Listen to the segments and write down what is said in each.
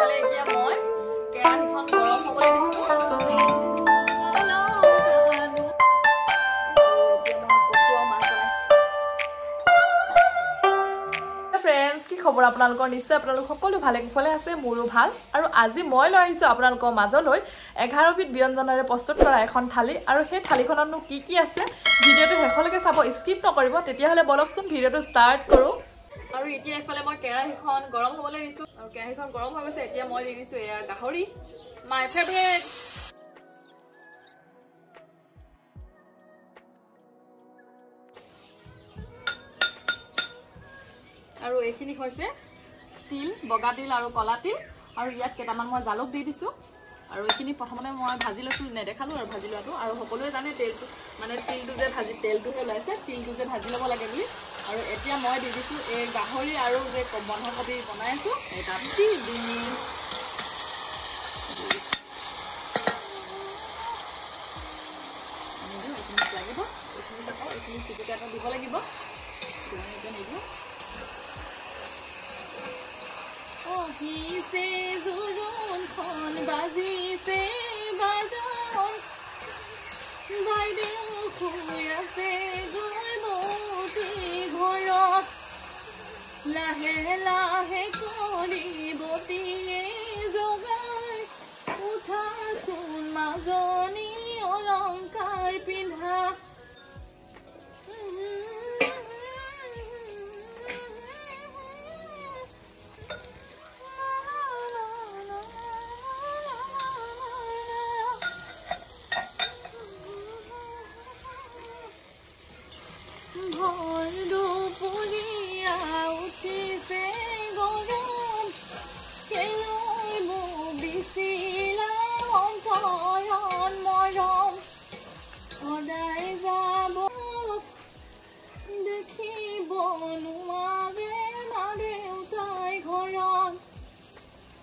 ইফালে এতিয়া মই কেৰাহীখন গৰম হ'বলৈ দিছো খবৰ আপোনালোকৰ নিশ্চয় আপোনালোক সকলো ভালে কুশলে আছে মোৰো ভাল আৰু আজি মই লৈ আহিছো আপোনালোকৰ মাজলৈ 11 বিধ ব্যঞ্জনেৰে প্ৰস্তুত কৰা এখন থালি আৰু সেই থালিখনতনো কি আছে ভিডিওটো শেষলৈকে চাব স্কিপ নকৰিব তেতিয়া হলে বলকচোন ভিডিওটো ষ্টাৰ্ট কৰো আৰু এতিয়া ইফালে মই কেৰাহীখন গৰম হ'বলৈ দিছো আৰু কেৰাহীখন গৰম হৈ গৈছে এতিয়া মই দি দিছো এয়া গাহৰি মাই ফেভাৰিট আৰু এইখিনি হৈছে তিল বগা তিল আৰু কলা তিল আৰু ইয়াত কেটামান মই জালুক দি দিছো আৰু এইখিনি প্ৰথমতে মই ভাজি লৈছো নেদেখালো আৰু ভাজি লোৱাটো আৰু সকলোৱে জানে তেলটো মানে তিলটো যে ভাজি তেলটো ওলাইছে তিলটো যে ভাজি ল'ব লাগে বুলি আৰু এতিয়া মই দি দিছো এই গাহৰি আৰু যে বন্ধাকবি বনাই আছো এটা দি দিম লাগিব এইখিনি পিটিকা এটা দিব লাগিব আহিছে জোৰোণখন বাজিছে বাজন বাইদেউ শুই আছে গৈ বৌতি ঘৰত লাহে লাহে কৰি বৌতিয়ে জগাই উঠাচোন মাজনী অলংকাৰ পিন্ধা ভৰ দুপৰীয়া উঠিছে গৰম কেলৈ মোক বিচিলা অন্তৰণ মৰম সদায় যাব দেখিব নোৱাৰে মা দেউতাই ঘৰত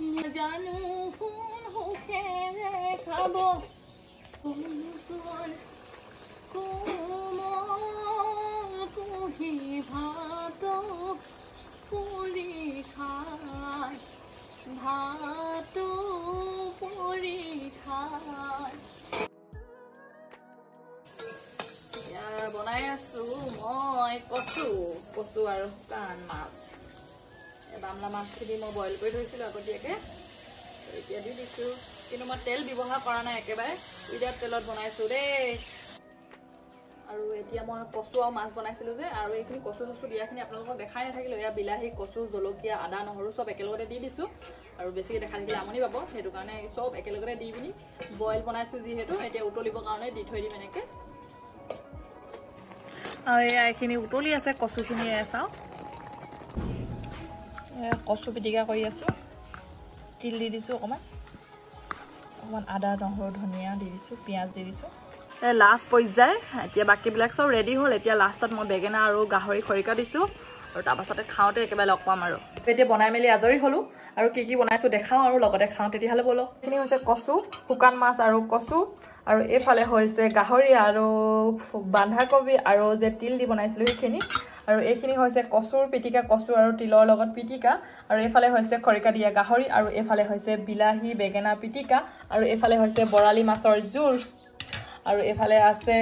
নাজানো কোন সুখেৰে খাব কোনচোন কুহি ভাত পুৰি খাই ভাত পুৰি খাই বনাই আছো মই কচু আৰু শুকান মাছ বামলা মাছখিনি মই বইল কৰি থৈছিলো আগতীয়াকে এতিয়া দি দিছো কিন্তু মই তেল ব্যৱহাৰ কৰা নাই একেবাৰে উইদাউট তেলত বনাইছো দেই আৰু এতিয়া মই কচু আৰু মাছ বনাইছিলো যে আৰু এইখিনি কচু দিয়াখিনি আপোনালোকক দেখাই নাথাকিলো এয়া বিলাহী কচু জলকীয়া আদা নহৰু সব একেলগতে দি দিছো আৰু বেছিকৈ দেখা থাকিলে আমনি পাব সেইটো কাৰণে সব একেলগতে দি পিনি বইল বনাইছো যিহেতু এতিয়া উতলিবৰ কাৰণে দি থৈ দিম এনেকৈ আৰু এয়া এইখিনি উতলি আছে কচুখিনি চাওঁ কচু পিটিকা কৰি আছো তিল দি দিছো অকণমান আদা নহৰু ধনিয়া দি দিছো পিঁয়াজ দি দিছো লাষ্ট পৰ্যায় এতিয়া বাকীবিলাক সব ৰেডি হ'ল এতিয়া লাষ্টত মই বেঙেনা আৰু গাহৰি খৰিকা দিছো আৰু তাৰপাছতে খাওঁতে একেবাৰে লগ পাম আৰু এতিয়া বনাই মেলি আজৰি হ'লো আৰু কি বনাইছো দেখাওঁ আৰু লগতে খাওঁ তেতিয়াহ'লে বলক এইখিনি হৈছে কচু শুকান মাছ আৰু কচু আৰু এইফালে হৈছে গাহৰি আৰু বন্ধাকবি আৰু যে তিল দি বনাইছিলো সেইখিনি আৰু এইখিনি হৈছে কচুৰ পিটিকা কচু আৰু তিলৰ লগত পিটিকা আৰু এইফালে হৈছে খৰিকা দিয়া গাহৰি আৰু এইফালে হৈছে বিলাহী বেঙেনা পিটিকা আৰু এইফালে হৈছে বৰালি মাছৰ জোল আৰু এইফালে আছে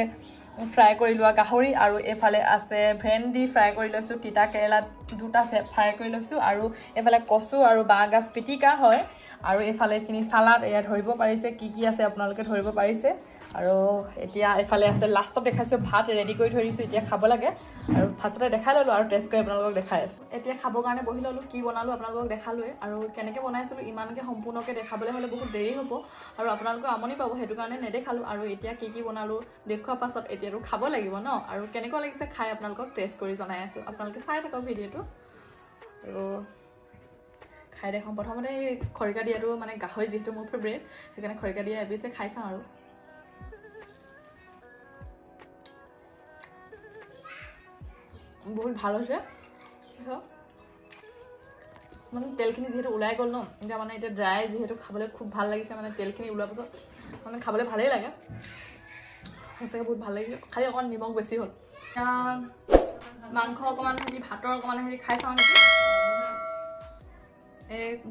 ফ্ৰাই কৰি লোৱা গাহৰি আৰু এইফালে আছে ভেন্দি ফ্ৰাই কৰি লৈছো তিতা কেৰেলা দুটা ফ্ৰাই কৰি লৈছো আৰু এইফালে কচু আৰু বাঁহগাজ পিটিকা হয় আৰু এইফালে এইখিনি সালাড এয়া ধৰিব পাৰিছে কি আছে আপোনালোকে ধৰিব পাৰিছে আৰু এতিয়া এইফালে আছে লাষ্টত দেখাইছো ভাত ৰেডি কৰি থৈ দিছো এতিয়া খাব লাগে আৰু ফাৰ্ষ্টতে দেখাই ললো আৰু টেষ্ট কৰি আপোনালোকক দেখাই আছো এতিয়া খাবৰ কাৰণে বহি ললো কি বনালো আপোনালোকক দেখালোৱে আৰু কেনেকৈ বনাইছিলো ইমানকৈ সম্পূৰ্ণকৈ দেখাবলৈ হ'লে বহুত দেৰি হ'ব আৰু আপোনালোকে আমনি পাব সেইটো কাৰণে নেদেখালো আৰু এতিয়া কি বনালো দেখুৱাৰ পাছত এতিয়াতো খাব লাগিব ন আৰু কেনেকুৱা লাগিছে খাই আপোনালোকক টেষ্ট কৰি জনাই আছো আপোনালোকে চাই থাকক ভিডিঅ'টো আৰু খাই দেখাম প্ৰথমতে খৰিকা দিয়াটো মানে গাহৰি যিহেতু মোৰ ফেভৰেট সেইকাৰণে খৰিকা দিয়া এপিছে খাই চাওঁ আৰু বহুত ভাল হৈছে মানে তেলখিনি যেহেতু ওলাই গ'ল ন এতিয়া মানে এতিয়া ড্ৰাই যেহেতু খাবলৈ খুব ভাল লাগিছে মানে তেলখিনি ওলোৱাৰ পাছত মানে খাবলৈ ভালেই লাগে সঁচাকৈ বহুত ভাল লাগিছে খালি অকণমান নিমখ বেছি হ'ল মাংস অকণমান হেৰি ভাতৰ অকণমান হেৰি খাই চাওঁ নেকি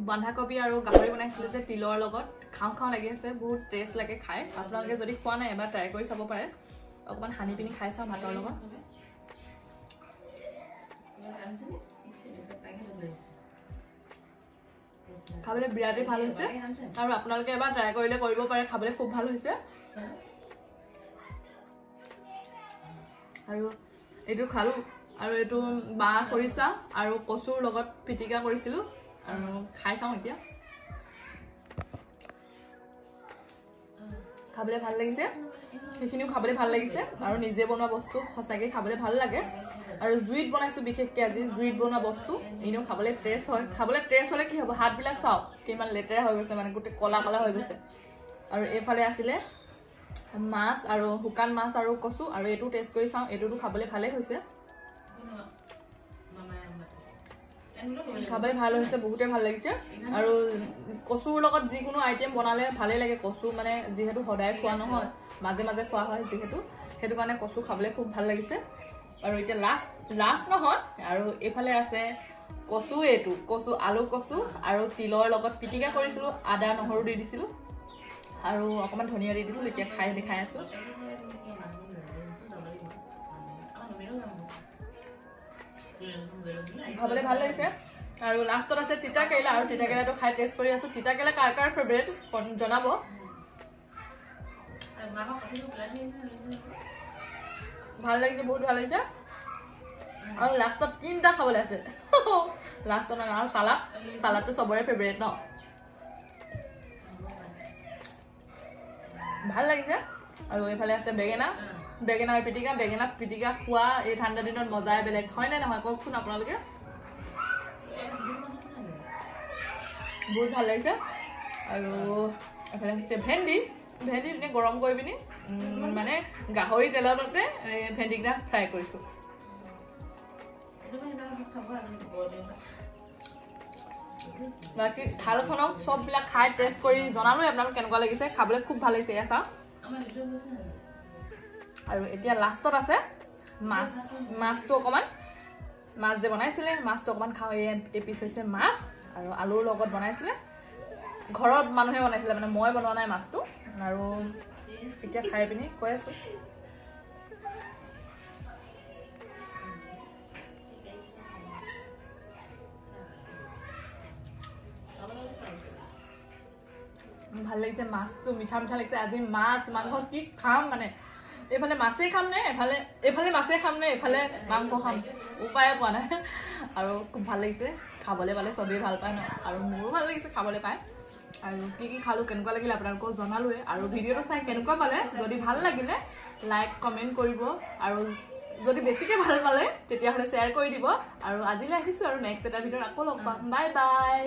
বন্ধাকবি আৰু গাহৰি বনাইছিলে যে তিলৰ লগত খাওঁ খাওঁ লাগি আছে বহুত টেষ্ট লাগে খাই আপোনালোকে যদি খোৱা নাই এবাৰ ট্ৰাই কৰি চাব পাৰে অকমান হানি পিনি খাই চাওঁ ভাতৰ লগত খাবলৈ বিৰাটেই ভাল হৈছে আৰু আপোনালোকে এবাৰ ট্ৰাই কৰিলে কৰিব পাৰে খাবলৈ খুব ভাল হৈছে আৰু এইটো খালো আৰু এইটো বা খৰিচা আৰু কচুৰ লগত পিটিকা কৰিছিলো আৰু খাই চাওঁ এতিয়া খাবলৈ ভাল লাগিছে সেইখিনিও খাবলৈ ভাল লাগিছে আৰু নিজে বনোৱা বস্তু সঁচাকৈ খাবলৈ ভাল লাগে আৰু জুইত বনাইছো বিশেষকৈ আজি জুইত বনোৱা বস্তু এনেও খাবলৈ টেষ্ট হয় খাবলৈ টেষ্ট হ'লে কি হ'ব হাতবিলাক চাওঁ কিমান লেতেৰা হৈ গৈছে মানে গোটেই কলা কলা হৈ গৈছে আৰু এইফালে আছিলে মাছ আৰু শুকান মাছ আৰু কচু আৰু এইটো টেষ্ট কৰি চাওঁ এইটোতো খাবলৈ ভালেই হৈছে খাবলৈ ভাল হৈছে বহুতে ভাল লাগিছে আৰু কচুৰ লগত যিকোনো আইটেম বনালে ভালেই লাগে কচু মানে যিহেতু সদায় খোৱা নহয় মাজে মাজে খোৱা হয় যিহেতু সেইটো কাৰণে কচু খাবলৈ খুব ভাল লাগিছে আৰু এতিয়া লাষ্ট নহয় আৰু এইফালে আছে কচু এইটো কচু আলু কচু আৰু তিলৰ লগত পিটিকা কৰিছিলো আদা নহৰু দি দিছিলো আৰু অকমান ধনিয়া দি দিছিলো এতিয়া খাই দেখাই আছো খাবলৈ ভাল লাগিছে আৰু লাষ্টত আছে তিতা কেৰেলা আৰু তিতা কেৰেলাটো খাই টেষ্ট কৰি আছো তিতা কেৰেলা কাৰ কাৰ ফেভৰেট জনাব ভাল লাগিছে বহুত ভাল লাগিছে আৰু লাষ্টত তিনটা খাবলৈ আছে লাষ্টত আৰু চালাদটো চবৰে ফেভৰেট ন ভাল লাগিছে আৰু এইফালে আছে বেঙেনাৰ পিটিকা খোৱা এই ঠাণ্ডা দিনত মজাই বেলেগ হয় নে নহয় কওকচোন আপোনালোকে বহুত ভাল লাগিছে আৰু এইফালে হৈছে ভেন্দি এনে গৰম কৰি পিনি মানে গাহৰি তেলতে ভেন্দিকেইটা ফ্ৰাই কৰিছো বাকী থালখনক চববিলাক খাই টেষ্ট কৰি জনালো আপোনালোক কেনেকুৱা লাগিছে খাবলৈ খুব ভাল লাগিছে এয়া চাওঁ আৰু এতিয়া লাষ্টত আছে মাছটো অকমান মাছ যে বনাইছিলে মাছটো অকমান খাওঁ এই পিচ হৈছে মাছ আৰু আলুৰ লগত বনাইছিলে ঘৰত মানুহে বনাইছিলে মানে মই বনোৱা নাই মাছটো আৰু এতিয়া খাই পিনি কৈ আছো ভাল লাগিছে মাছটো মিঠা লাগিছে আজি মাছ মাংস কি খাম মানে এইফালে মাছেই খাম নে এইফালে মাছেই খাম নে এইফালে মাংস খাম উপায়ে পোৱা নাই আৰু খুব ভাল লাগিছে খাবলৈ পালে চবেই ভাল পায় ন আৰু মোৰো ভাল লাগিছে খাবলৈ পায় আৰু কি খালো কেনেকুৱা লাগিলে আপোনালোকক জনালোৱে আৰু ভিডিঅ'টো চাই কেনেকুৱা পালে যদি ভাল লাগিলে লাইক কমেণ্ট কৰিব আৰু যদি বেছিকৈ ভাল পালে তেতিয়াহ'লে শ্বেয়াৰ কৰি দিব আৰু আজিলৈ আহিছোঁ আৰু নেক্সট এটা ভিডিঅ'ত আকৌ লগ পাম বাই বাই